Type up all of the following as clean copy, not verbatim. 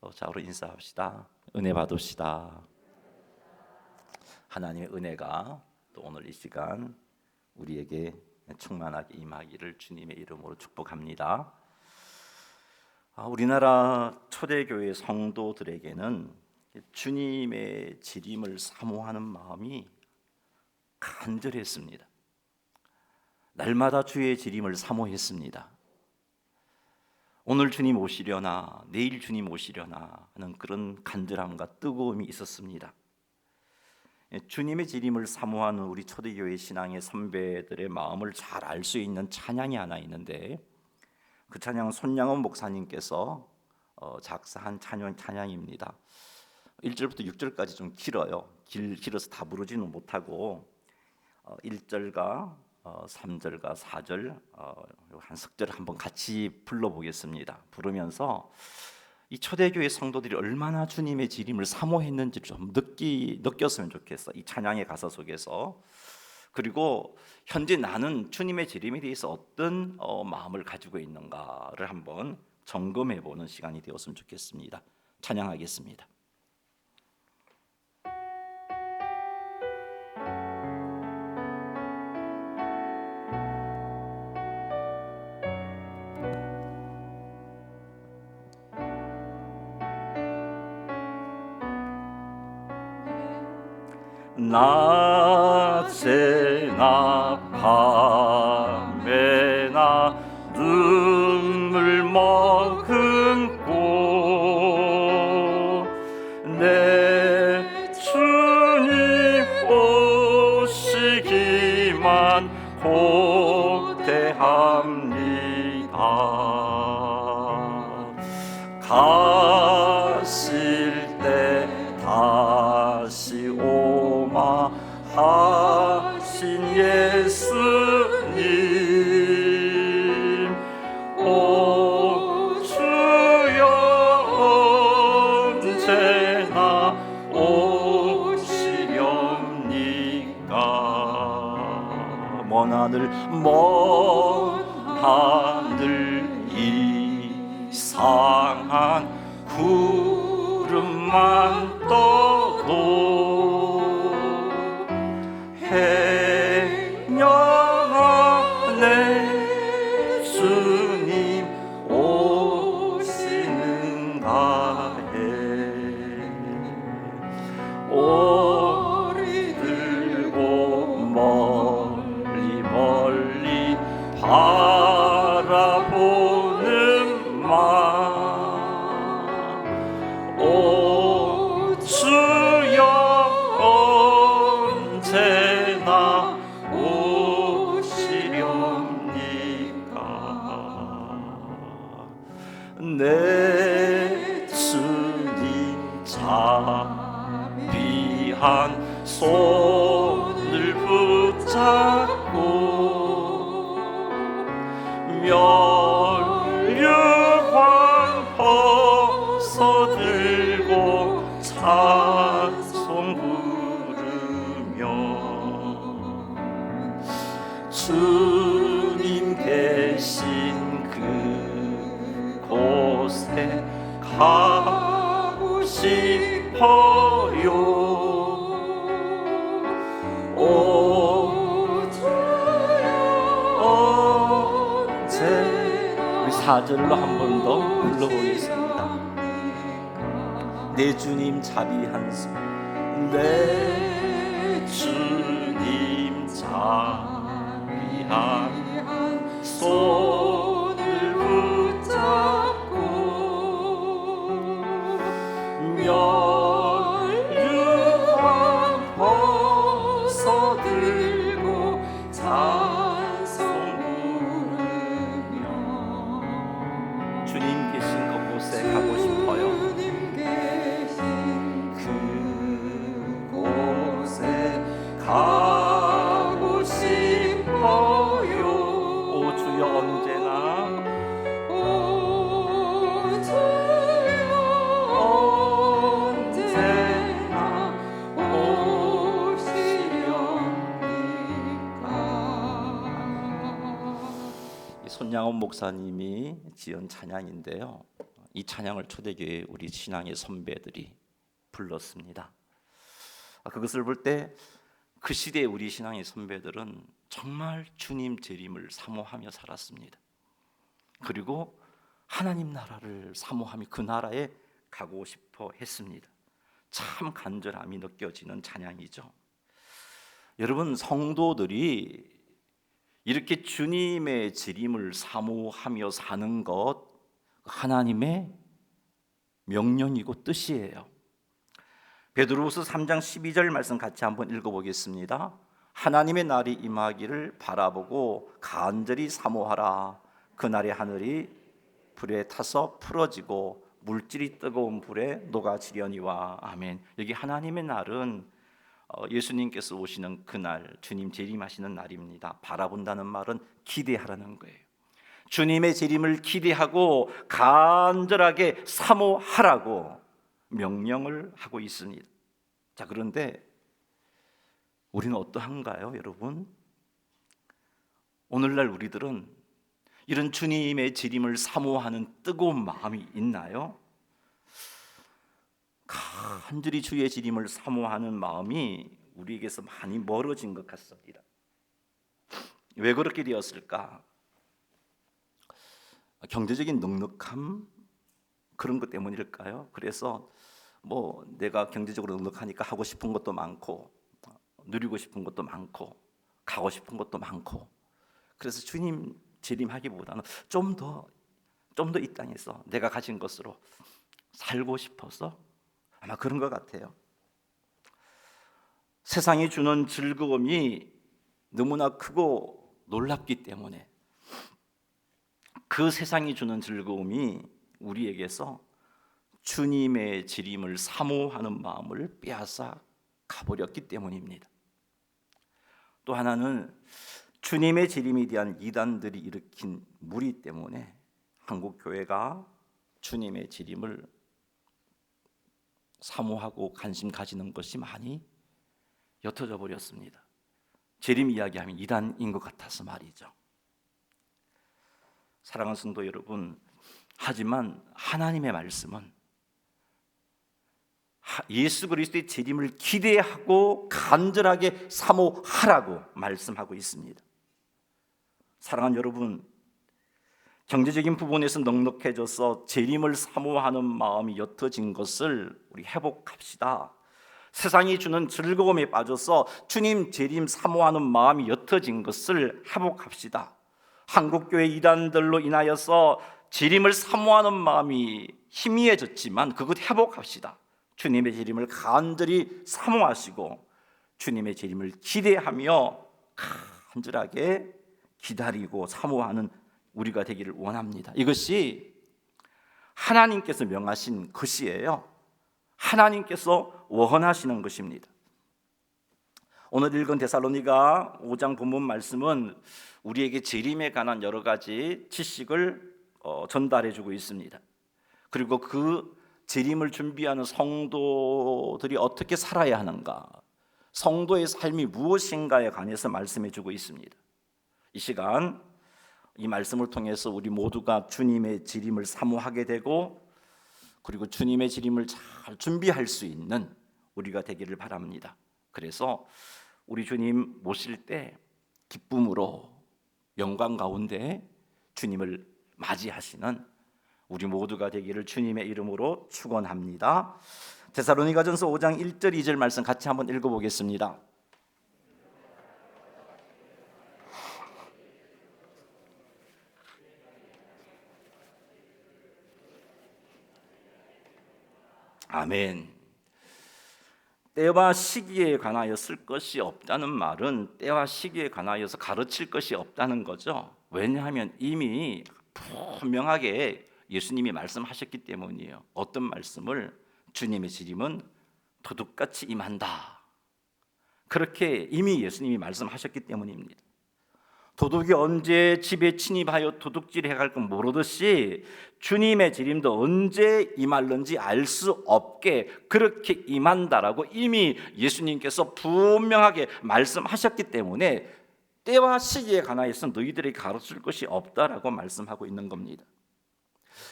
좌우로 인사합시다. 은혜 받읍시다. 하나님의 은혜가 또 오늘 이 시간 우리에게 충만하게 임하기를 주님의 이름으로 축복합니다. 우리나라 초대교회 성도들에게는 주님의 재림을 사모하는 마음이 간절했습니다. 날마다 주의 재림을 사모했습니다. 오늘 주님 오시려나 내일 주님 오시려나 하는 그런 간절함과 뜨거움이 있었습니다. 주님의 재림을 사모하는 우리 초대교회 신앙의 선배들의 마음을 잘 알 수 있는 찬양이 하나 있는데, 그 찬양은 손양원 목사님께서 작사한 찬양입니다. 1절부터 6절까지 좀 길어요. 길어서 다 부르지는 못하고 1절과 3절과 4절 한 석절을 한번 같이 불러보겠습니다. 부르면서 이 초대교회 성도들이 얼마나 주님의 재림을 사모했는지 좀 느꼈으면 좋겠어, 이 찬양의 가사 속에서. 그리고 현재 나는 주님의 재림에 대해서 어떤 마음을 가지고 있는가를 한번 점검해보는 시간이 되었으면 좋겠습니다. 찬양하겠습니다. 낮에나 밤에나 눈물 머금고 내 주님 오시기만 고대합니다. 가실 때 다시 오마 하신 예수님, 오 주여 언제나 오시렵니까. 먼 하늘 이상한 구름만 떠도 해녀 안에 주님 오시는가 해. 오리 들고 멀리 멀리 바라보는 마, 오 주여 언제나 오시렵니까. 내 주님 자비한 손을 붙잡고 멸류관 벗어들고 찬송 부르며 주님 계신 그곳에 가고 싶어요. 오 주여 언제나. 우리 4절로 한 번 더 불러보겠습니다. 내 주님 자비한 손, 내 주님 자비한 손을 붙잡고 멸류관 벗어들고 찬송 부르며 주님 계신 그곳에 가고 싶어요. 그곳에 가고 싶어요. 오 주여 언제나, 오 주여 언제나 오시렵니까. 손양원 목사님이 지은 찬양인데요, 이 찬양을 초대교회 우리 신앙의 선배들이 불렀습니다. 그것을 볼 때 그 시대의 우리 신앙의 선배들은 정말 주님 재림을 사모하며 살았습니다. 그리고 하나님 나라를 사모하며 그 나라에 가고 싶어 했습니다. 참 간절함이 느껴지는 찬양이죠. 여러분, 성도들이 이렇게 주님의 재림을 사모하며 사는 것 하나님의 명령이고 뜻이에요. 베드로후서 3장 12절 말씀 같이 한번 읽어보겠습니다. 하나님의 날이 임하기를 바라보고 간절히 사모하라. 그날의 하늘이 불에 타서 풀어지고 물질이 뜨거운 불에 녹아지려니와. 아멘. 여기 하나님의 날은 예수님께서 오시는 그날, 주님 재림하시는 날입니다. 바라본다는 말은 기대하라는 거예요. 주님의 재림을 기대하고 간절하게 사모하라고 명령을 하고 있습니다. 자, 그런데 우리는 어떠한가요, 여러분? 오늘날 우리들은 이런 주님의 재림을 사모하는 뜨거운 마음이 있나요? 간절히 주의 재림을 사모하는 마음이 우리에게서 많이 멀어진 것 같습니다. 왜 그렇게 되었을까? 경제적인 넉넉함, 그런 것 때문일까요? 그래서 내가 경제적으로 넉넉하니까 하고 싶은 것도 많고, 누리고 싶은 것도 많고, 가고 싶은 것도 많고, 그래서 주님 재림하기보다는 좀 더 이 땅에서 내가 가진 것으로 살고 싶어서, 아마 그런 것 같아요. 세상이 주는 즐거움이 너무나 크고 놀랍기 때문에 그 세상이 주는 즐거움이 우리에게서 주님의 재림을 사모하는 마음을 빼앗아 가버렸기 때문입니다. 또 하나는 주님의 재림에 대한 이단들이 일으킨 무리 때문에 한국 교회가 주님의 재림을 사모하고 관심 가지는 것이 많이 옅어져 버렸습니다. 재림 이야기하면 이단인 것 같아서 말이죠. 사랑하는 성도 여러분, 하지만 하나님의 말씀은 예수 그리스도의 재림을 기대하고 간절하게 사모하라고 말씀하고 있습니다. 사랑하는 여러분, 경제적인 부분에서 넉넉해져서 재림을 사모하는 마음이 옅어진 것을 우리 회복합시다. 세상이 주는 즐거움에 빠져서 주님 재림 사모하는 마음이 옅어진 것을 회복합시다. 한국교회 이단들로 인하여서 재림을 사모하는 마음이 희미해졌지만 그것 회복합시다. 주님의 재림을 간절히 사모하시고 주님의 재림을 기대하며 간절하게 기다리고 사모하는 우리가 되기를 원합니다. 이것이 하나님께서 명하신 것이에요. 하나님께서 원하시는 것입니다. 오늘 읽은 데살로니가 5장 본문 말씀은 우리에게 재림에 관한 여러 가지 지식을 전달해 주고 있습니다. 그리고 그 재림을 준비하는 성도들이 어떻게 살아야 하는가, 성도의 삶이 무엇인가에 관해서 말씀해 주고 있습니다. 이 시간 이 말씀을 통해서 우리 모두가 주님의 재림을 사모하게 되고 그리고 주님의 재림을 잘 준비할 수 있는 우리가 되기를 바랍니다. 그래서 우리 주님 모실 때 기쁨으로 영광 가운데 주님을 맞이하시는 우리 모두가 되기를 주님의 이름으로 축원합니다. 데살로니가전서 5장 1절 2절 말씀 같이 한번 읽어보겠습니다. 아멘. 때와 시기에 관하여 쓸 것이 없다는 말은 때와 시기에 관하여서 가르칠 것이 없다는 거죠. 왜냐하면 이미 분명하게 예수님이 말씀하셨기 때문이에요. 어떤 말씀을? 주님의 재림은 도둑같이 임한다. 그렇게 이미 예수님이 말씀하셨기 때문입니다. 도둑이 언제 집에 침입하여 도둑질해 갈 건 모르듯이 주님의 재림도 언제 임할는지 알 수 없게 그렇게 임한다라고 이미 예수님께서 분명하게 말씀하셨기 때문에 때와 시기에 관하여서 너희들에게 가르칠 것이 없다라고 말씀하고 있는 겁니다.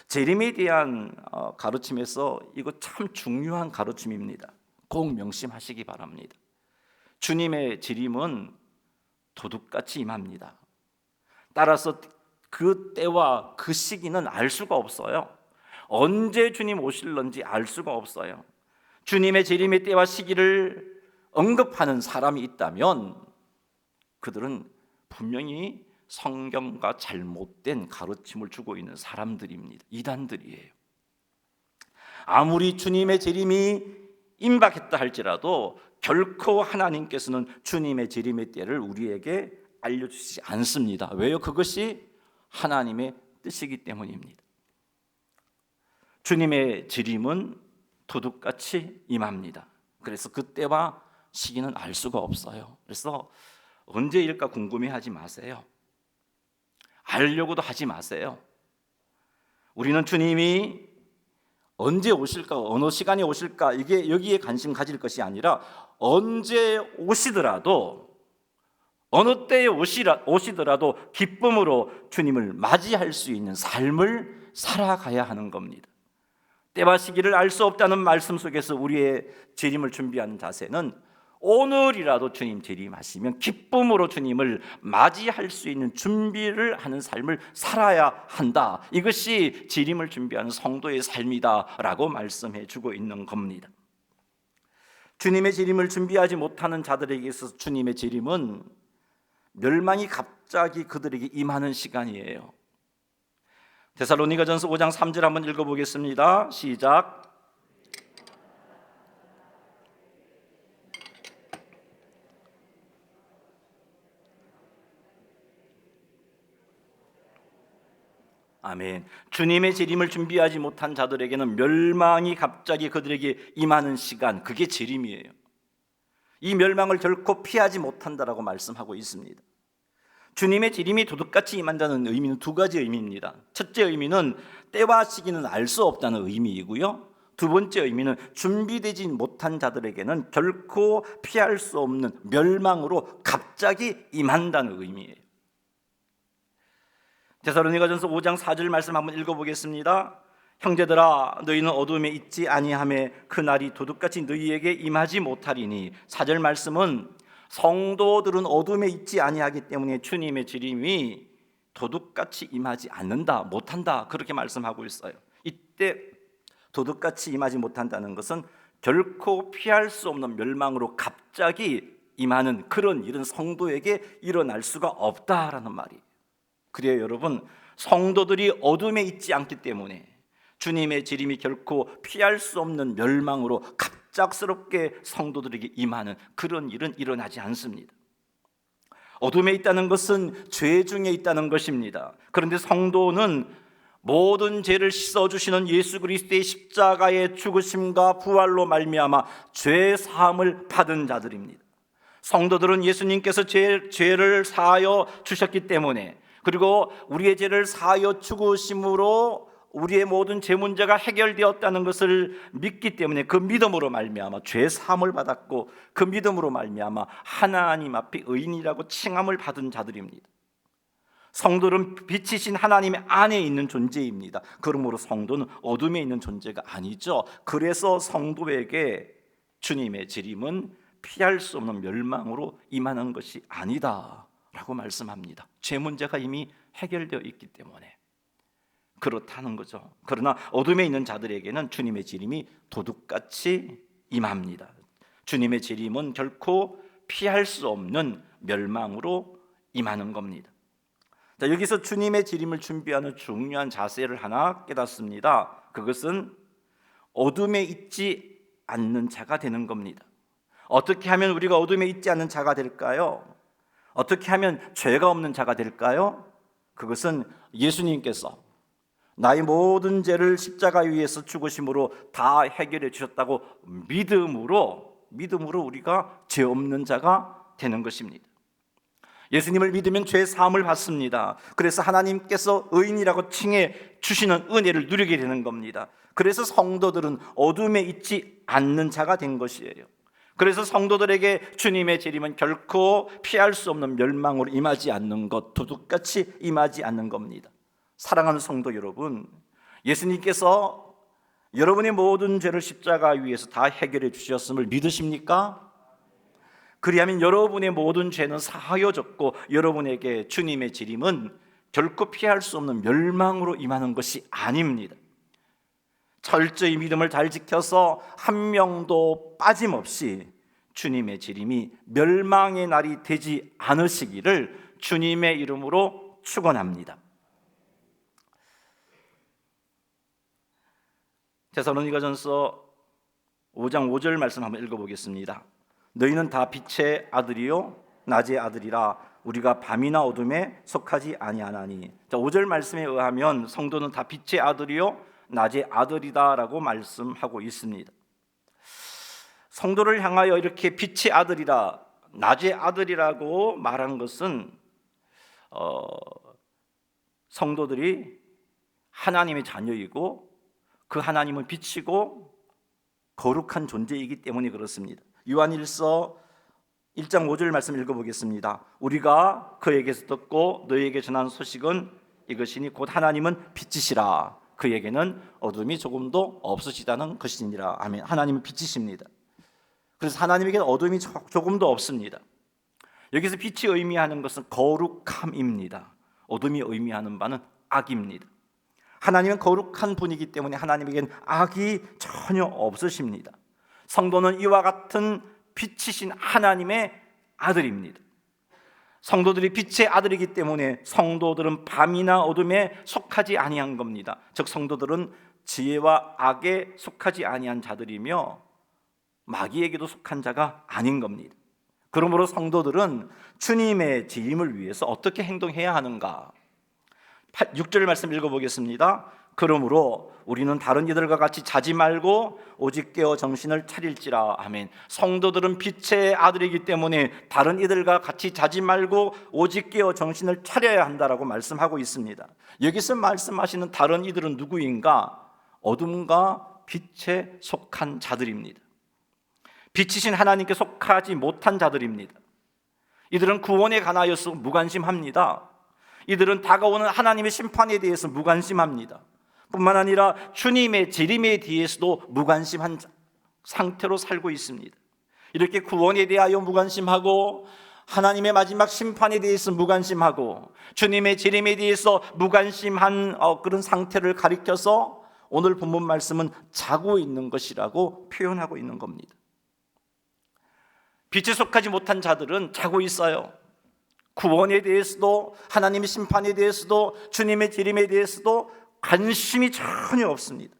재림에 대한 가르침에서 이거 참 중요한 가르침입니다. 꼭 명심하시기 바랍니다. 주님의 재림은 도둑같이 임합니다. 따라서 그 때와 그 시기는 알 수가 없어요. 언제 주님 오실런지 알 수가 없어요. 주님의 재림의 때와 시기를 언급하는 사람이 있다면 그들은 분명히 성경과 잘못된 가르침을 주고 있는 사람들입니다. 이단들이에요. 아무리 주님의 재림이 임박했다 할지라도 결코 하나님께서는 주님의 재림의 때를 우리에게 알려주시지 않습니다. 왜요? 그것이 하나님의 뜻이기 때문입니다. 주님의 재림은 도둑같이 임합니다. 그래서 그때와 시기는 알 수가 없어요. 그래서 언제일까 궁금해하지 마세요. 알려고도 하지 마세요. 우리는 주님이 언제 오실까, 어느 시간에 오실까, 이게 여기에 관심 가질 것이 아니라 언제 오시더라도, 어느 때에 오시더라도 기쁨으로 주님을 맞이할 수 있는 삶을 살아가야 하는 겁니다. 때와 시기를 알 수 없다는 말씀 속에서 우리의 재림을 준비하는 자세는 오늘이라도 주님 재림하시면 기쁨으로 주님을 맞이할 수 있는 준비를 하는 삶을 살아야 한다. 이것이 재림을 준비하는 성도의 삶이다라고 말씀해 주고 있는 겁니다. 주님의 재림을 준비하지 못하는 자들에게 있어서 주님의 재림은 멸망이 갑자기 그들에게 임하는 시간이에요. 데살로니가전서 5장 3절 한번 읽어보겠습니다. 시작. 아멘. 주님의 재림을 준비하지 못한 자들에게는 멸망이 갑자기 그들에게 임하는 시간, 그게 재림이에요. 이 멸망을 결코 피하지 못한다라고 말씀하고 있습니다. 주님의 재림이 도둑같이 임한다는 의미는 두 가지 의미입니다. 첫째 의미는 때와 시기는 알 수 없다는 의미이고요. 두 번째 의미는 준비되지 못한 자들에게는 결코 피할 수 없는 멸망으로 갑자기 임한다는 의미예요. 데살로니가전서 5장 4절 말씀 한번 읽어보겠습니다. 형제들아 너희는 어둠에 있지 아니하매 그날이 도둑같이 너희에게 임하지 못하리니. 4절 말씀은 성도들은 어둠에 있지 아니하기 때문에 주님의 재림이 도둑같이 임하지 않는다, 못한다, 그렇게 말씀하고 있어요. 이때 도둑같이 임하지 못한다는 것은 결코 피할 수 없는 멸망으로 갑자기 임하는 그런 일은 성도에게 일어날 수가 없다라는 말이에요. 그래요 여러분, 성도들이 어둠에 있지 않기 때문에 주님의 재림이 결코 피할 수 없는 멸망으로 갑작스럽게 성도들에게 임하는 그런 일은 일어나지 않습니다. 어둠에 있다는 것은 죄 중에 있다는 것입니다. 그런데 성도는 모든 죄를 씻어주시는 예수 그리스도의 십자가의 죽으심과 부활로 말미암아 죄 사함을 받은 자들입니다. 성도들은 예수님께서 죄를 사하여 주셨기 때문에, 그리고 우리의 죄를 사하여 죽으심으로 우리의 모든 죄 문제가 해결되었다는 것을 믿기 때문에 그 믿음으로 말미암아 죄 사함을 받았고, 그 믿음으로 말미암아 하나님 앞에 의인이라고 칭함을 받은 자들입니다. 성도는 빛이신 하나님의 안에 있는 존재입니다. 그러므로 성도는 어둠에 있는 존재가 아니죠. 그래서 성도에게 주님의 재림은 피할 수 없는 멸망으로 임하는 것이 아니다 라고 말씀합니다. 죄 문제가 이미 해결되어 있기 때문에 그렇다는 거죠. 그러나 어둠에 있는 자들에게는 주님의 재림이 도둑같이 임합니다. 주님의 재림은 결코 피할 수 없는 멸망으로 임하는 겁니다. 자, 여기서 주님의 재림을 준비하는 중요한 자세를 하나 깨닫습니다. 그것은 어둠에 있지 않는 자가 되는 겁니다. 어떻게 하면 우리가 어둠에 있지 않는 자가 될까요? 어떻게 하면 죄가 없는 자가 될까요? 그것은 예수님께서 나의 모든 죄를 십자가 위에서 죽으심으로 다 해결해 주셨다고 믿음으로 우리가 죄 없는 자가 되는 것입니다. 예수님을 믿으면 죄 사함을 받습니다. 그래서 하나님께서 의인이라고 칭해 주시는 은혜를 누리게 되는 겁니다. 그래서 성도들은 어둠에 있지 않는 자가 된 것이에요. 그래서 성도들에게 주님의 재림은 결코 피할 수 없는 멸망으로 임하지 않는 것, 도둑같이 임하지 않는 겁니다. 사랑하는 성도 여러분, 예수님께서 여러분의 모든 죄를 십자가 위에서 다 해결해 주셨음을 믿으십니까? 그리하면 여러분의 모든 죄는 사하여졌고 여러분에게 주님의 재림은 결코 피할 수 없는 멸망으로 임하는 것이 아닙니다. 철저히 믿음을 잘 지켜서 한 명도 빠짐없이 주님의 재림이 멸망의 날이 되지 않으시기를 주님의 이름으로 축원합니다. 데살로니가전서 5장 5절 말씀 한번 읽어보겠습니다. 너희는 다 빛의 아들이요 낮의 아들이라 우리가 밤이나 어둠에 속하지 아니하나니. 5절 말씀에 의하면 성도는 다 빛의 아들이요 낮의 아들이다라고 말씀하고 있습니다. 성도를 향하여 이렇게 빛의 아들이라 낮의 아들이라고 말한 것은 성도들이 하나님의 자녀이고 그 하나님은 빛이고 거룩한 존재이기 때문에 그렇습니다. 요한일서 1장 5절 말씀 읽어보겠습니다. 우리가 그에게서 듣고 너희에게 전한 소식은 이것이니 곧 하나님은 빛이시라 그에게는 어둠이 조금도 없으시다는 것이니라. 아멘. 하나님은 빛이십니다. 그래서 하나님에게는 어둠이 조금도 없습니다. 여기서 빛이 의미하는 것은 거룩함입니다. 어둠이 의미하는 바는 악입니다. 하나님은 거룩한 분이기 때문에 하나님에게는 악이 전혀 없으십니다. 성도는 이와 같은 빛이신 하나님의 아들입니다. 성도들이 빛의 아들이기 때문에 성도들은 밤이나 어둠에 속하지 아니한 겁니다. 즉 성도들은 지혜와 악에 속하지 아니한 자들이며 마귀에게도 속한 자가 아닌 겁니다. 그러므로 성도들은 주님의 재림을 위해서 어떻게 행동해야 하는가? 6절 말씀 읽어보겠습니다. 그러므로 우리는 다른 이들과 같이 자지 말고 오직 깨어 정신을 차릴지라. 아멘. 성도들은 빛의 아들이기 때문에 다른 이들과 같이 자지 말고 오직 깨어 정신을 차려야 한다라고 말씀하고 있습니다. 여기서 말씀하시는 다른 이들은 누구인가? 어둠과 빛에 속한 자들입니다. 빛이신 하나님께 속하지 못한 자들입니다. 이들은 구원에 관하여서 무관심합니다. 이들은 다가오는 하나님의 심판에 대해서 무관심합니다. 뿐만 아니라 주님의 재림에 대해서도 무관심한 상태로 살고 있습니다. 이렇게 구원에 대하여 무관심하고 하나님의 마지막 심판에 대해서 무관심하고 주님의 재림에 대해서 무관심한 그런 상태를 가리켜서 오늘 본문 말씀은 자고 있는 것이라고 표현하고 있는 겁니다. 빛에 속하지 못한 자들은 자고 있어요. 구원에 대해서도 하나님의 심판에 대해서도 주님의 재림에 대해서도 관심이 전혀 없습니다.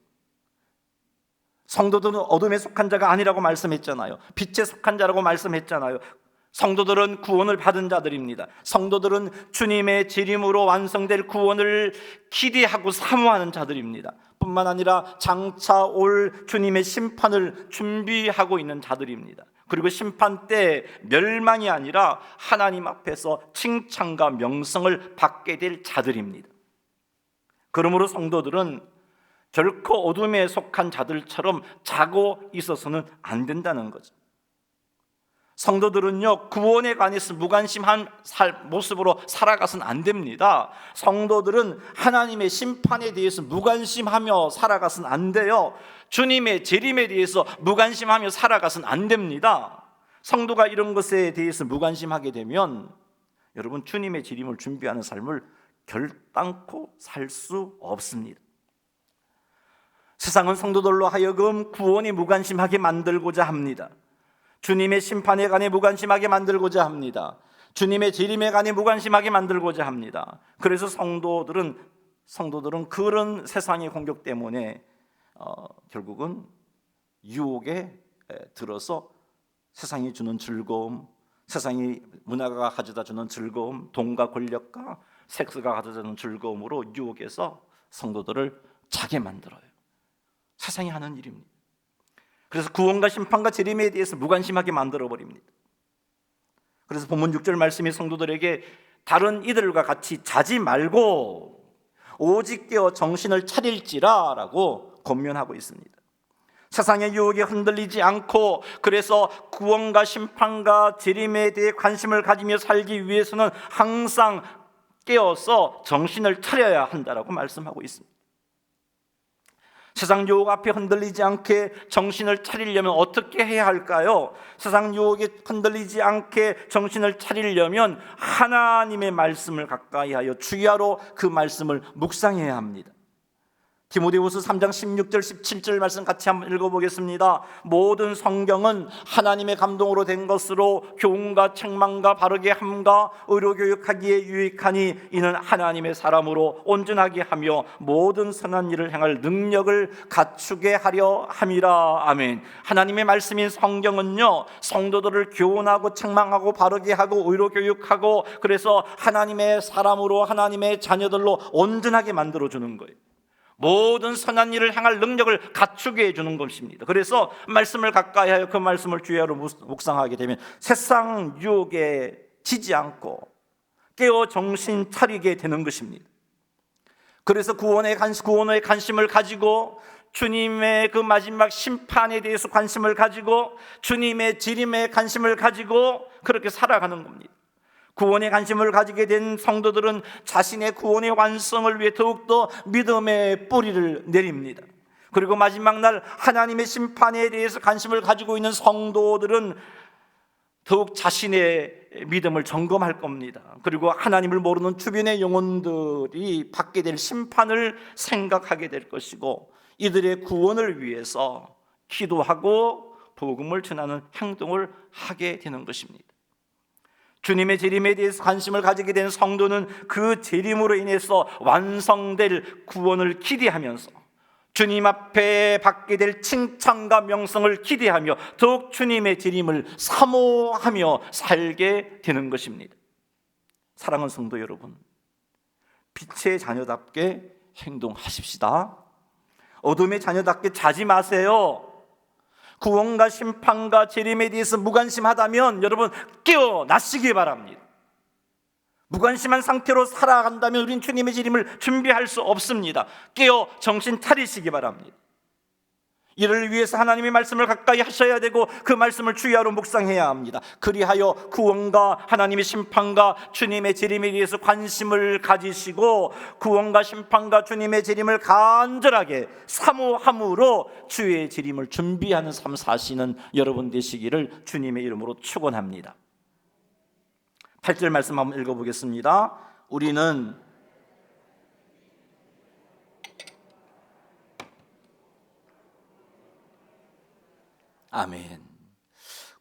성도들은 어둠에 속한 자가 아니라고 말씀했잖아요. 빛에 속한 자라고 말씀했잖아요. 성도들은 구원을 받은 자들입니다. 성도들은 주님의 재림으로 완성될 구원을 기대하고 사모하는 자들입니다. 뿐만 아니라 장차 올 주님의 심판을 준비하고 있는 자들입니다. 그리고 심판 때 멸망이 아니라 하나님 앞에서 칭찬과 명성을 받게 될 자들입니다. 그러므로 성도들은 결코 어둠에 속한 자들처럼 자고 있어서는 안 된다는 거죠. 성도들은요, 구원에 관해서 무관심한 모습으로 살아가서는 안 됩니다. 성도들은 하나님의 심판에 대해서 무관심하며 살아가서는 안 돼요. 주님의 재림에 대해서 무관심하며 살아가서는 안 됩니다. 성도가 이런 것에 대해서 무관심하게 되면 여러분 주님의 재림을 준비하는 삶을 결단코 살 수 없습니다. 세상은 성도들로 하여금 구원에 무관심하게 만들고자 합니다. 주님의 심판에 관해 무관심하게 만들고자 합니다. 주님의 재림에 관해 무관심하게 만들고자 합니다. 그래서 성도들은 그런 세상의 공격 때문에 결국은 유혹에 들어서 세상이 주는 즐거움, 세상이 문화가 가져다 주는 즐거움, 돈과 권력과 섹스가 가져다 주는 즐거움으로 유혹해서 성도들을 자게 만들어요. 세상이 하는 일입니다. 그래서 구원과 심판과 재림에 대해서 무관심하게 만들어버립니다. 그래서 본문 6절 말씀이 성도들에게 다른 이들과 같이 자지 말고 오직 깨어 정신을 차릴지라 라고 권면하고 있습니다. 세상의 유혹에 흔들리지 않고 그래서 구원과 심판과 재림에 대해 관심을 가지며 살기 위해서는 항상 깨어서 정신을 차려야 한다라고 말씀하고 있습니다. 세상 유혹 앞에 흔들리지 않게 정신을 차리려면 어떻게 해야 할까요? 세상 유혹에 흔들리지 않게 정신을 차리려면 하나님의 말씀을 가까이 하여 주야로 그 말씀을 묵상해야 합니다. 디모데후서 3장 16절 17절 말씀 같이 한번 읽어보겠습니다. 모든 성경은 하나님의 감동으로 된 것으로 교훈과 책망과 바르게 함과 의로 교육하기에 유익하니 이는 하나님의 사람으로 온전하게 하며 모든 선한 일을 행할 능력을 갖추게 하려 함이라. 아멘. 하나님의 말씀인 성경은요, 성도들을 교훈하고 책망하고 바르게 하고 의로 교육하고, 그래서 하나님의 사람으로 하나님의 자녀들로 온전하게 만들어주는 거예요. 모든 선한 일을 행할 능력을 갖추게 해주는 것입니다. 그래서 말씀을 가까이 하여 그 말씀을 주야로 묵상하게 되면 세상 유혹에 지지 않고 깨어 정신 차리게 되는 것입니다. 그래서 구원의 관심을 가지고 주님의 그 마지막 심판에 대해서 관심을 가지고 주님의 재림에 관심을 가지고 그렇게 살아가는 겁니다. 구원에 관심을 가지게 된 성도들은 자신의 구원의 완성을 위해 더욱더 믿음의 뿌리를 내립니다. 그리고 마지막 날 하나님의 심판에 대해서 관심을 가지고 있는 성도들은 더욱 자신의 믿음을 점검할 겁니다. 그리고 하나님을 모르는 주변의 영혼들이 받게 될 심판을 생각하게 될 것이고, 이들의 구원을 위해서 기도하고 복음을 전하는 행동을 하게 되는 것입니다. 주님의 재림에 대해서 관심을 가지게 된 성도는 그 재림으로 인해서 완성될 구원을 기대하면서 주님 앞에 받게 될 칭찬과 명성을 기대하며 더욱 주님의 재림을 사모하며 살게 되는 것입니다. 사랑하는 성도 여러분, 빛의 자녀답게 행동하십시다. 어둠의 자녀답게 자지 마세요. 구원과 심판과 재림에 대해서 무관심하다면 여러분 깨어나시기 바랍니다. 무관심한 상태로 살아간다면 우린 주님의 재림을 준비할 수 없습니다. 깨어 정신 차리시기 바랍니다. 이를 위해서 하나님의 말씀을 가까이 하셔야 되고 그 말씀을 주야로 묵상해야 합니다. 그리하여 구원과 하나님의 심판과 주님의 재림에 대해서 관심을 가지시고 구원과 심판과 주님의 재림을 간절하게 사모함으로 주의 재림을 준비하는 삶 사시는 여러분 되시기를 주님의 이름으로 축원합니다. 8절 말씀 한번 읽어보겠습니다. 우리는 아멘.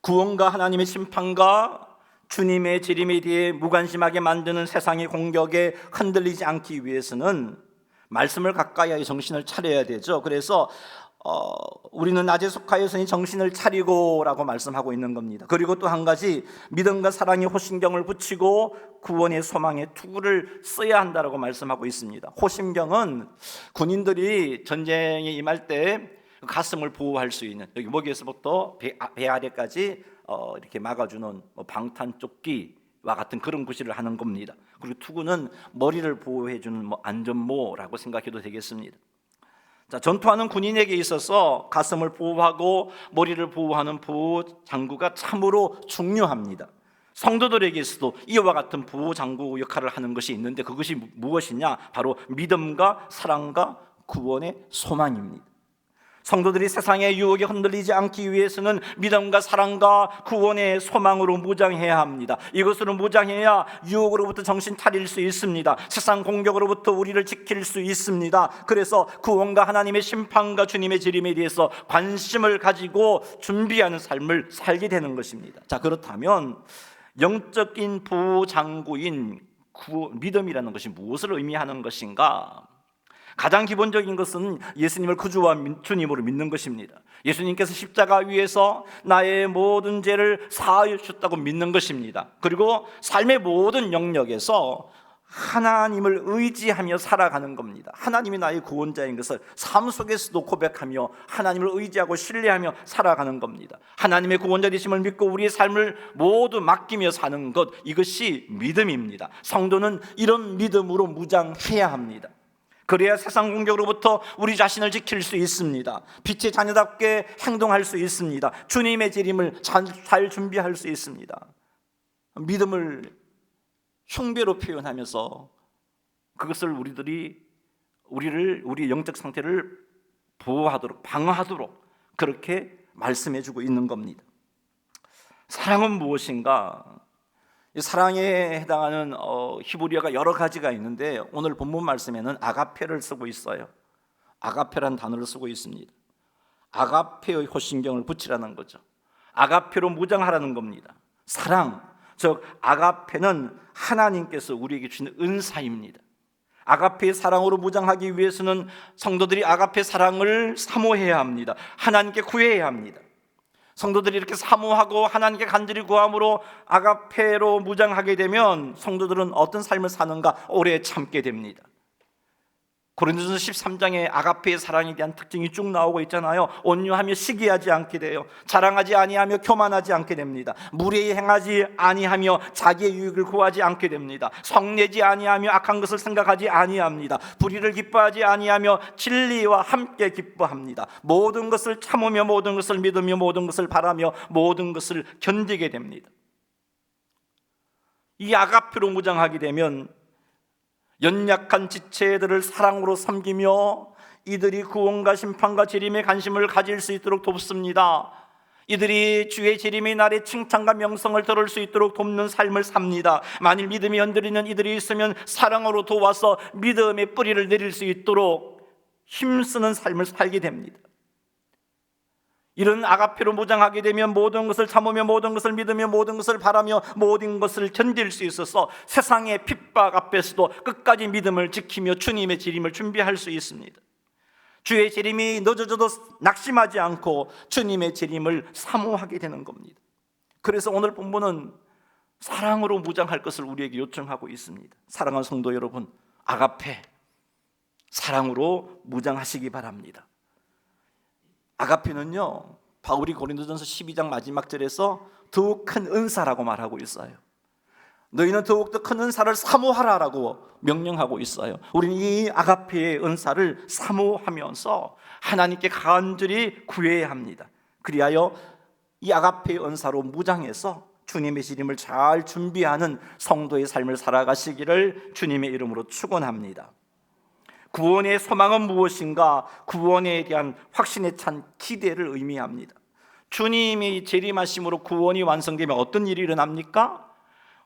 구원과 하나님의 심판과 주님의 재림에 대해 무관심하게 만드는 세상의 공격에 흔들리지 않기 위해서는 말씀을 가까이 하여 정신을 차려야 되죠. 그래서 우리는 낮에 속하여서니 정신을 차리고 라고 말씀하고 있는 겁니다. 그리고 또 한 가지, 믿음과 사랑에 호심경을 붙이고 구원의 소망에 투구를 써야 한다라고 말씀하고 있습니다. 호심경은 군인들이 전쟁에 임할 때 가슴을 보호할 수 있는, 여기 목에서부터 배 아래까지 이렇게 막아주는 방탄조끼와 같은 그런 구실을 하는 겁니다. 그리고 투구는 머리를 보호해주는 안전모라고 생각해도 되겠습니다. 자, 전투하는 군인에게 있어서 가슴을 보호하고 머리를 보호하는 보호 장구가 참으로 중요합니다. 성도들에게서도 이와 같은 보호 장구 역할을 하는 것이 있는데 그것이 무엇이냐? 바로 믿음과 사랑과 구원의 소망입니다. 성도들이 세상의 유혹에 흔들리지 않기 위해서는 믿음과 사랑과 구원의 소망으로 무장해야 합니다. 이것으로 무장해야 유혹으로부터 정신 차릴 수 있습니다. 세상 공격으로부터 우리를 지킬 수 있습니다. 그래서 구원과 하나님의 심판과 주님의 재림에 대해서 관심을 가지고 준비하는 삶을 살게 되는 것입니다. 자, 그렇다면 영적인 보호장구인 믿음이라는 것이 무엇을 의미하는 것인가? 가장 기본적인 것은 예수님을 구주와 주님으로 믿는 것입니다. 예수님께서 십자가 위에서 나의 모든 죄를 사하여 주셨다고 믿는 것입니다. 그리고 삶의 모든 영역에서 하나님을 의지하며 살아가는 겁니다. 하나님이 나의 구원자인 것을 삶 속에서도 고백하며 하나님을 의지하고 신뢰하며 살아가는 겁니다. 하나님의 구원자 되심을 믿고 우리의 삶을 모두 맡기며 사는 것, 이것이 믿음입니다. 성도는 이런 믿음으로 무장해야 합니다. 그래야 세상 공격으로부터 우리 자신을 지킬 수 있습니다. 빛의 자녀답게 행동할 수 있습니다. 주님의 재림을 잘 준비할 수 있습니다. 믿음을 흉배로 표현하면서 그것을 우리의 영적 상태를 보호하도록, 방어하도록 그렇게 말씀해주고 있는 겁니다. 사랑은 무엇인가? 사랑에 해당하는 히브리어가 여러 가지가 있는데 오늘 본문 말씀에는 아가페를 쓰고 있어요. 아가페라는 단어를 쓰고 있습니다. 아가페의 호신경을 붙이라는 거죠. 아가페로 무장하라는 겁니다. 사랑, 즉 아가페는 하나님께서 우리에게 주신 은사입니다. 아가페의 사랑으로 무장하기 위해서는 성도들이 아가페 사랑을 사모해야 합니다. 하나님께 구해야 합니다. 성도들이 이렇게 사모하고 하나님께 간절히 구함으로 아가페로 무장하게 되면 성도들은 어떤 삶을 사는가? 오래 참게 됩니다. 고린도전서 13장에 아가페의 사랑에 대한 특징이 쭉 나오고 있잖아요. 온유하며 시기하지 않게 돼요. 자랑하지 아니하며 교만하지 않게 됩니다. 무례히 행하지 아니하며 자기의 유익을 구하지 않게 됩니다. 성내지 아니하며 악한 것을 생각하지 아니합니다. 불의를 기뻐하지 아니하며 진리와 함께 기뻐합니다. 모든 것을 참으며 모든 것을 믿으며 모든 것을 바라며 모든 것을 견디게 됩니다. 이 아가페로 무장하게 되면 연약한 지체들을 사랑으로 섬기며 이들이 구원과 심판과 재림의 관심을 가질 수 있도록 돕습니다. 이들이 주의 재림의 날에 칭찬과 명성을 들을 수 있도록 돕는 삶을 삽니다. 만일 믿음이 흔들리는 이들이 있으면 사랑으로 도와서 믿음의 뿌리를 내릴 수 있도록 힘쓰는 삶을 살게 됩니다. 이런 아가페로 무장하게 되면 모든 것을 참으며 모든 것을 믿으며 모든 것을 바라며 모든 것을 견딜 수 있어서 세상의 핍박 앞에서도 끝까지 믿음을 지키며 주님의 재림을 준비할 수 있습니다. 주의 재림이 늦어져도 낙심하지 않고 주님의 재림을 사모하게 되는 겁니다. 그래서 오늘 본문은 사랑으로 무장할 것을 우리에게 요청하고 있습니다. 사랑하는 성도 여러분, 아가페 사랑으로 무장하시기 바랍니다. 아가페는요, 바울이 고린도전서 12장 마지막 절에서 더욱 큰 은사라고 말하고 있어요. 너희는 더욱더 큰 은사를 사모하라라고 명령하고 있어요. 우리는 이 아가페의 은사를 사모하면서 하나님께 간절히 구해야 합니다. 그리하여 이 아가페의 은사로 무장해서 주님의 재림을 잘 준비하는 성도의 삶을 살아가시기를 주님의 이름으로 축원합니다. 구원의 소망은 무엇인가? 구원에 대한 확신에 찬 기대를 의미합니다. 주님이 재림하심으로 구원이 완성되면 어떤 일이 일어납니까?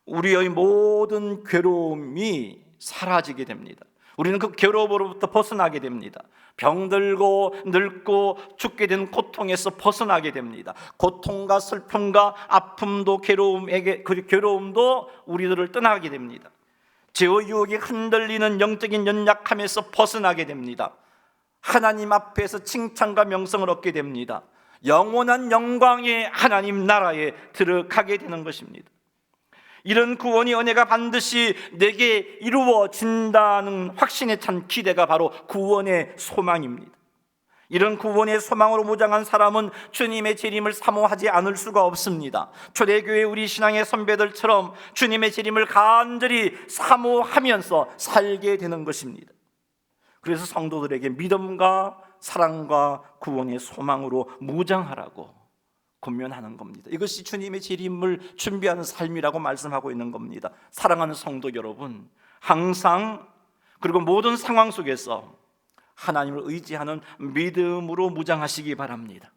우리의 모든 괴로움이 사라지게 됩니다. 우리는 그 괴로움으로부터 벗어나게 됩니다. 병들고 늙고 죽게 된 고통에서 벗어나게 됩니다. 고통과 슬픔과 아픔도 괴로움도 우리들을 떠나게 됩니다. 죄의 유혹에 흔들리는 영적인 연약함에서 벗어나게 됩니다. 하나님 앞에서 칭찬과 명성을 얻게 됩니다. 영원한 영광의 하나님 나라에 들어가게 되는 것입니다. 이런 구원의 은혜가 반드시 내게 이루어진다는 확신에 찬 기대가 바로 구원의 소망입니다. 이런 구원의 소망으로 무장한 사람은 주님의 재림을 사모하지 않을 수가 없습니다. 초대교회 우리 신앙의 선배들처럼 주님의 재림을 간절히 사모하면서 살게 되는 것입니다. 그래서 성도들에게 믿음과 사랑과 구원의 소망으로 무장하라고 권면하는 겁니다. 이것이 주님의 재림을 준비하는 삶이라고 말씀하고 있는 겁니다. 사랑하는 성도 여러분, 항상 그리고 모든 상황 속에서 하나님을 의지하는 믿음으로 무장하시기 바랍니다.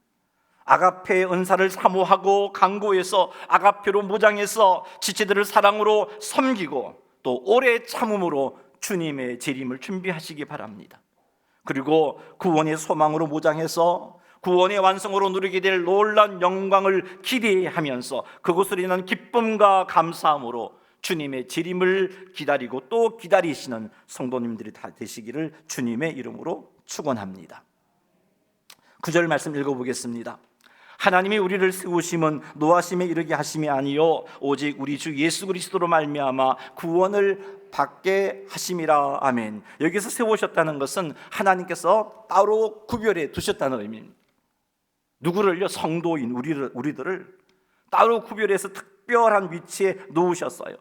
아가페의 은사를 사모하고 간구해서 아가페로 무장해서 지체들을 사랑으로 섬기고 또 오래 참음으로 주님의 재림을 준비하시기 바랍니다. 그리고 구원의 소망으로 무장해서 구원의 완성으로 누리게 될 놀라운 영광을 기대하면서 그것으로 인한 기쁨과 감사함으로 주님의 재림을 기다리고 또 기다리시는 성도님들이 다 되시기를 주님의 이름으로 축원합니다. 9절 말씀 읽어보겠습니다. 하나님이 우리를 세우심은 노하심에 이르게 하심이 아니요 오직 우리 주 예수 그리스도로 말미암아 구원을 받게 하심이라. 아멘. 여기서 세우셨다는 것은 하나님께서 따로 구별해 두셨다는 의미입니다. 누구를요? 성도인 우리들을 따로 구별해서 특별한 위치에 놓으셨어요.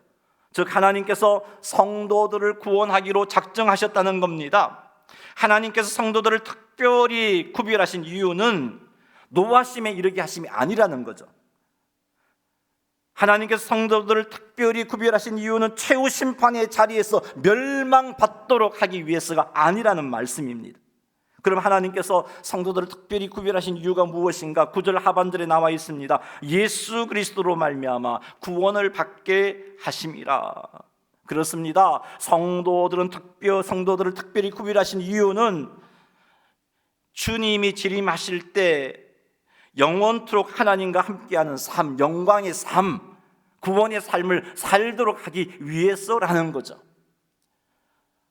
즉 하나님께서 성도들을 구원하기로 작정하셨다는 겁니다. 하나님께서 성도들을 특별히 구별하신 이유는 노하심에 이르게 하심이 아니라는 거죠. 하나님께서 성도들을 특별히 구별하신 이유는 최후 심판의 자리에서 멸망받도록 하기 위해서가 아니라는 말씀입니다. 그럼 하나님께서 성도들을 특별히 구별하신 이유가 무엇인가? 9절 하반절에 나와 있습니다. 예수 그리스도로 말미암아 구원을 받게 하심이라. 그렇습니다. 성도들을 특별히 구별하신 이유는 주님이 재림하실 때 영원토록 하나님과 함께하는 삶, 영광의 삶, 구원의 삶을 살도록 하기 위해서라는 거죠.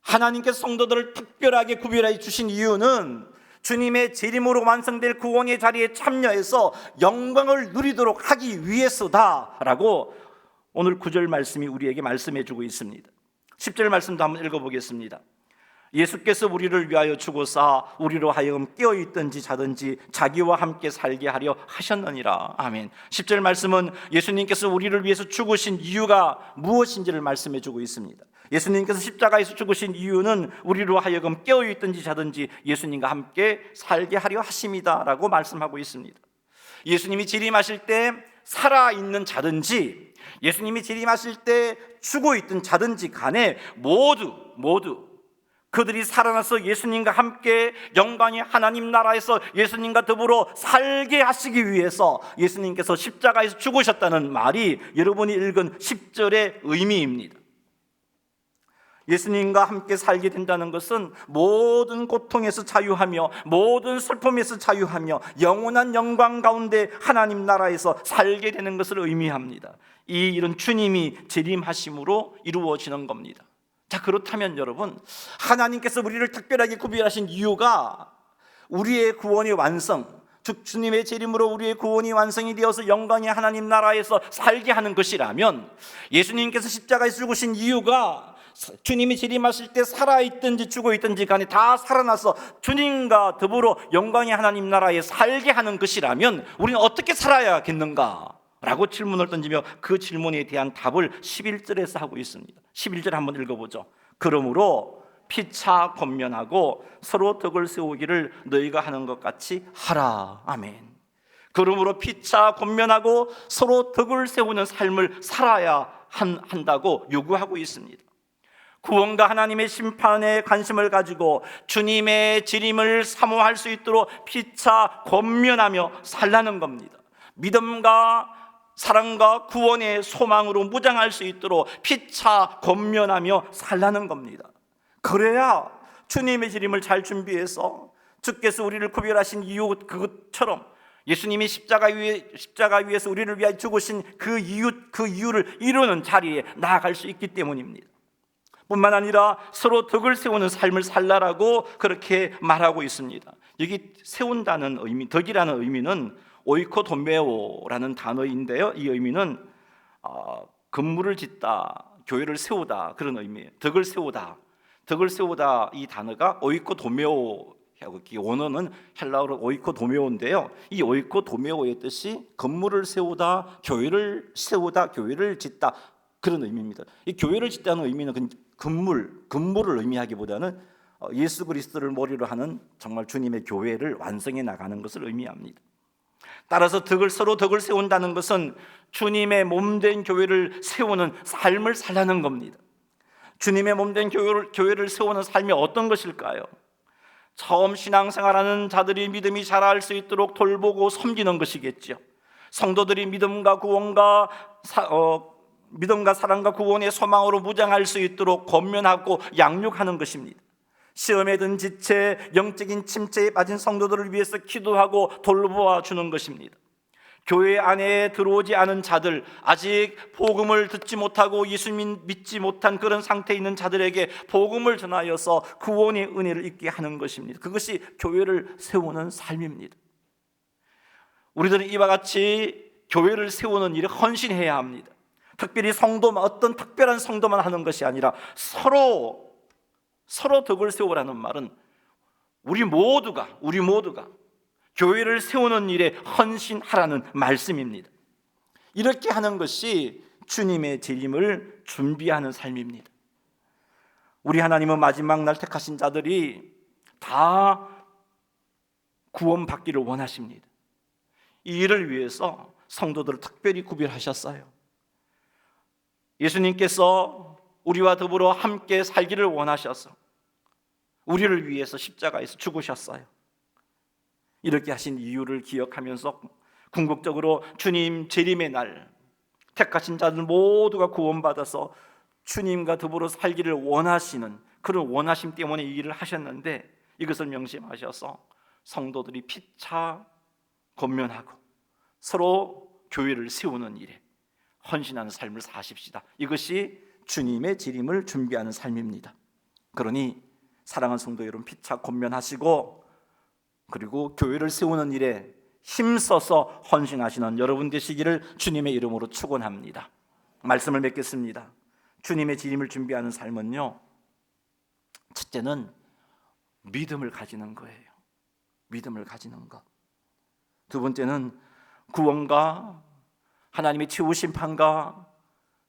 하나님께서 성도들을 특별하게 구별해 주신 이유는 주님의 재림으로 완성될 구원의 자리에 참여해서 영광을 누리도록 하기 위해서다라고 오늘 9절 말씀이 우리에게 말씀해 주고 있습니다. 10절 말씀도 한번 읽어보겠습니다. 예수께서 우리를 위하여 죽으사 우리로 하여금 깨어있든지 자든지 자기와 함께 살게 하려 하셨느니라. 아멘. 10절 말씀은 예수님께서 우리를 위해서 죽으신 이유가 무엇인지를 말씀해 주고 있습니다. 예수님께서 십자가에서 죽으신 이유는 우리로 하여금 깨어있든지 자든지 예수님과 함께 살게 하려 하심이다 라고 말씀하고 있습니다. 예수님이 재림하실 때 살아있는 자든지 예수님이 재림하실 때 죽어있든 자든지 간에 모두 그들이 살아나서 예수님과 함께 영광의 하나님 나라에서 예수님과 더불어 살게 하시기 위해서 예수님께서 십자가에서 죽으셨다는 말이 여러분이 읽은 10절의 의미입니다. 예수님과 함께 살게 된다는 것은 모든 고통에서 자유하며 모든 슬픔에서 자유하며 영원한 영광 가운데 하나님 나라에서 살게 되는 것을 의미합니다. 이 일은 주님이 재림하심으로 이루어지는 겁니다. 자, 그렇다면 여러분, 하나님께서 우리를 특별하게 구별하신 이유가 우리의 구원의 완성, 즉 주님의 재림으로 우리의 구원이 완성이 되어서 영광의 하나님 나라에서 살게 하는 것이라면, 예수님께서 십자가에서 죽으신 이유가 주님이 재림하실 때 살아있든지 죽어있든지 간에 다 살아나서 주님과 더불어 영광의 하나님 나라에 살게 하는 것이라면 우리는 어떻게 살아야겠는가? 라고 질문을 던지며 그 질문에 대한 답을 11절에서 하고 있습니다. 11절 한번 읽어보죠. 그러므로 피차 권면하고 서로 덕을 세우기를 너희가 하는 것 같이 하라. 아멘. 그러므로 피차 권면하고 서로 덕을 세우는 삶을 살아야 한다고 요구하고 있습니다. 구원과 하나님의 심판에 관심을 가지고 주님의 재림을 사모할 수 있도록 피차 권면하며 살라는 겁니다. 믿음과 사랑과 구원의 소망으로 무장할 수 있도록 피차 권면하며 살라는 겁니다. 그래야 주님의 재림을 잘 준비해서 주께서 우리를 구별하신 이유 그것처럼 예수님이 십자가 위에서 우리를 위하여 죽으신 그 이유를 이루는 자리에 나아갈 수 있기 때문입니다. 뿐만 아니라 서로 덕을 세우는 삶을 살라라고 그렇게 말하고 있습니다. 여기 세운다는 의미, 덕이라는 의미는 오이코도메오라는 단어인데요, 이 의미는 건물을 짓다, 교회를 세우다 그런 의미예요. 덕을 세우다 이 단어가 오이코도메오, 원어는 헬라어로 오이코도메오인데요, 이 오이코도메오의 뜻이 건물을 세우다, 교회를 세우다, 교회를 짓다 그런 의미입니다. 이 교회를 짓다는 의미는 건물을 의미하기보다는 예수 그리스도를 머리로 하는 정말 주님의 교회를 완성해 나가는 것을 의미합니다. 따라서 서로 덕을 세운다는 것은 주님의 몸된 교회를 세우는 삶을 살라는 겁니다. 주님의 몸된 교회를 세우는 삶이 어떤 것일까요? 처음 신앙생활하는 자들이 믿음이 자랄 수 있도록 돌보고 섬기는 것이겠죠. 성도들이 믿음과 사랑과 구원의 소망으로 무장할 수 있도록 권면하고 양육하는 것입니다. 시험에 든 지체, 영적인 침체에 빠진 성도들을 위해서 기도하고 돌보아 주는 것입니다. 교회 안에 들어오지 않은 자들, 아직 복음을 듣지 못하고 예수님 믿지 못한 그런 상태에 있는 자들에게 복음을 전하여서 구원의 은혜를 잊게 하는 것입니다. 그것이 교회를 세우는 삶입니다. 우리들은 이와 같이 교회를 세우는 일에 헌신해야 합니다. 특별히 어떤 특별한 성도만 하는 것이 아니라 서로 덕을 세우라는 말은 우리 모두가 교회를 세우는 일에 헌신하라는 말씀입니다. 이렇게 하는 것이 주님의 재림을 준비하는 삶입니다. 우리 하나님은 마지막 날 택하신 자들이 다 구원받기를 원하십니다. 이 일을 위해서 성도들을 특별히 구별하셨어요. 예수님께서 우리와 더불어 함께 살기를 원하셔서 우리를 위해서 십자가에서 죽으셨어요. 이렇게 하신 이유를 기억하면서 궁극적으로 주님 재림의 날 택하신 자들 모두가 구원받아서 주님과 더불어 살기를 원하시는 그런 원하심 때문에 이 일을 하셨는데, 이것을 명심하셔서 성도들이 피차 권면하고 서로 교회를 세우는 일에 헌신하는 삶을 사십시다. 이것이 주님의 재림을 준비하는 삶입니다. 그러니 사랑하는 성도 여러분, 피차 권면하시고 그리고 교회를 세우는 일에 힘써서 헌신하시는 여러분 되시기를 주님의 이름으로 축원합니다. 말씀을 맺겠습니다. 주님의 재림을 준비하는 삶은요, 첫째는 믿음을 가지는 거예요. 믿음을 가지는 것. 두 번째는 구원과 하나님의 최후 심판과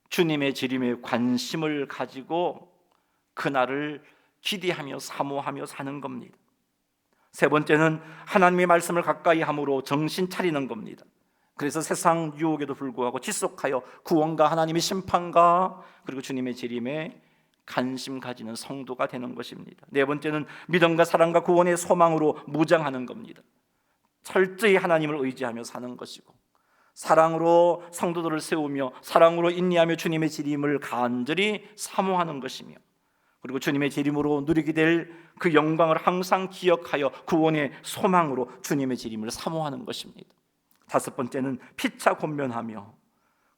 주님의 재림에 관심을 가지고 그날을 기대하며 사모하며 사는 겁니다. 세 번째는 하나님의 말씀을 가까이 함으로 정신 차리는 겁니다. 그래서 세상 유혹에도 불구하고 지속하여 구원과 하나님의 심판과 그리고 주님의 재림에 관심 가지는 성도가 되는 것입니다. 네 번째는 믿음과 사랑과 구원의 소망으로 무장하는 겁니다. 철저히 하나님을 의지하며 사는 것이고, 사랑으로 성도들을 세우며 사랑으로 인내하며 주님의 재림을 간절히 사모하는 것이며, 그리고 주님의 재림으로 누리게 될 그 영광을 항상 기억하여 구원의 소망으로 주님의 재림을 사모하는 것입니다. 다섯 번째는 피차 권면하며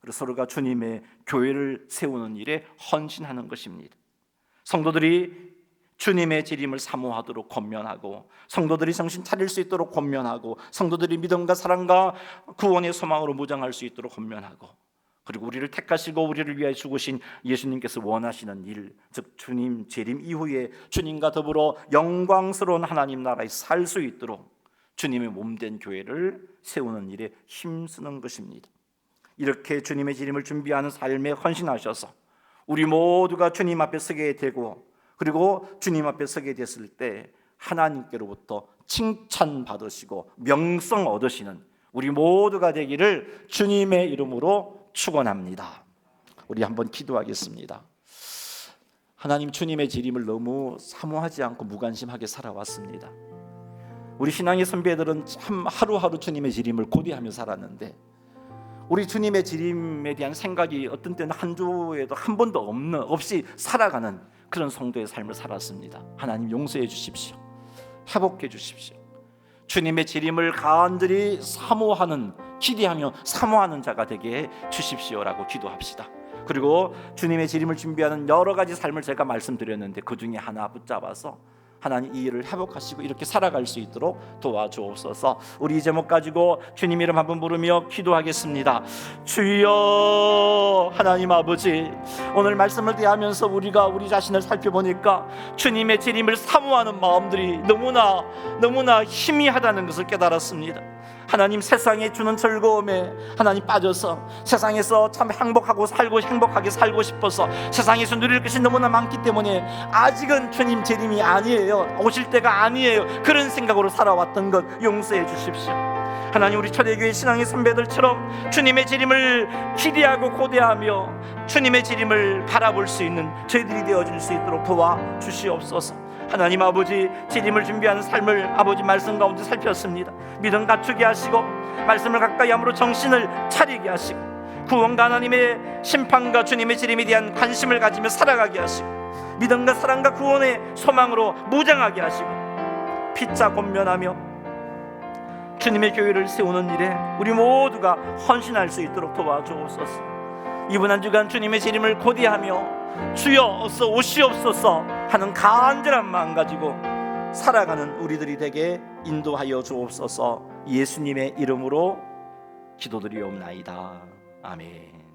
그리고 서로가 주님의 교회를 세우는 일에 헌신하는 것입니다. 성도들이 주님의 재림을 사모하도록 권면하고, 성도들이 정신 차릴 수 있도록 권면하고, 성도들이 믿음과 사랑과 구원의 소망으로 무장할 수 있도록 권면하고, 그리고 우리를 택하시고 우리를 위하여 죽으신 예수님께서 원하시는 일, 즉 주님 재림 이후에 주님과 더불어 영광스러운 하나님 나라에 살 수 있도록 주님의 몸된 교회를 세우는 일에 힘쓰는 것입니다. 이렇게 주님의 재림을 준비하는 삶에 헌신하셔서 우리 모두가 주님 앞에 서게 되고, 그리고 주님 앞에 서게 됐을 때 하나님께로부터 칭찬받으시고 명성 얻으시는 우리 모두가 되기를 주님의 이름으로 축원합니다. 우리 한번 기도하겠습니다. 하나님, 주님의 재림을 너무 사모하지 않고 무관심하게 살아왔습니다. 우리 신앙의 선배들은 참 하루하루 주님의 재림을 고대하며 살았는데, 우리 주님의 재림에 대한 생각이 어떤 때는 한 주에도 한 번도 없이 살아가는 그런 성도의 삶을 살았습니다. 하나님 용서해 주십시오. 회복해 주십시오. 주님의 재림을 간절히 사모하는, 기대하며 사모하는 자가 되게 해 주십시오라고 기도합시다. 그리고 주님의 재림을 준비하는 여러 가지 삶을 제가 말씀드렸는데 그 중에 하나 붙잡아서 하나님 이 일을 회복하시고 이렇게 살아갈 수 있도록 도와주옵소서. 우리 이 제목 가지고 주님 이름 한번 부르며 기도하겠습니다. 주여, 하나님 아버지, 오늘 말씀을 대하면서 우리가 우리 자신을 살펴보니까 주님의 재림을 사모하는 마음들이 너무나 희미하다는 것을 깨달았습니다. 하나님, 세상에 주는 즐거움에 하나님 빠져서 세상에서 참 행복하게 살고 싶어서 세상에서 누릴 것이 너무나 많기 때문에 아직은 주님 재림이 아니에요, 오실 때가 아니에요, 그런 생각으로 살아왔던 것 용서해 주십시오. 하나님, 우리 초대교회 신앙의 선배들처럼 주님의 재림을 기대하고 고대하며 주님의 재림을 바라볼 수 있는 저희들이 되어줄 수 있도록 도와주시옵소서. 하나님 아버지, 재림을 준비하는 삶을 아버지 말씀 가운데 살폈습니다. 믿음 갖추게 하시고 말씀을 가까이 함으로 정신을 차리게 하시고 구원과 하나님의 심판과 주님의 재림에 대한 관심을 가지며 살아가게 하시고 믿음과 사랑과 구원의 소망으로 무장하게 하시고 피차 권면하며 주님의 교회를 세우는 일에 우리 모두가 헌신할 수 있도록 도와주옵소서. 이번 한 주간 주님의 재림을 고대하며 주여 어서 오시옵소서 하는 간절한 마음 가지고 살아가는 우리들이 되게 인도하여 주옵소서. 예수님의 이름으로 기도드리옵나이다. 아멘.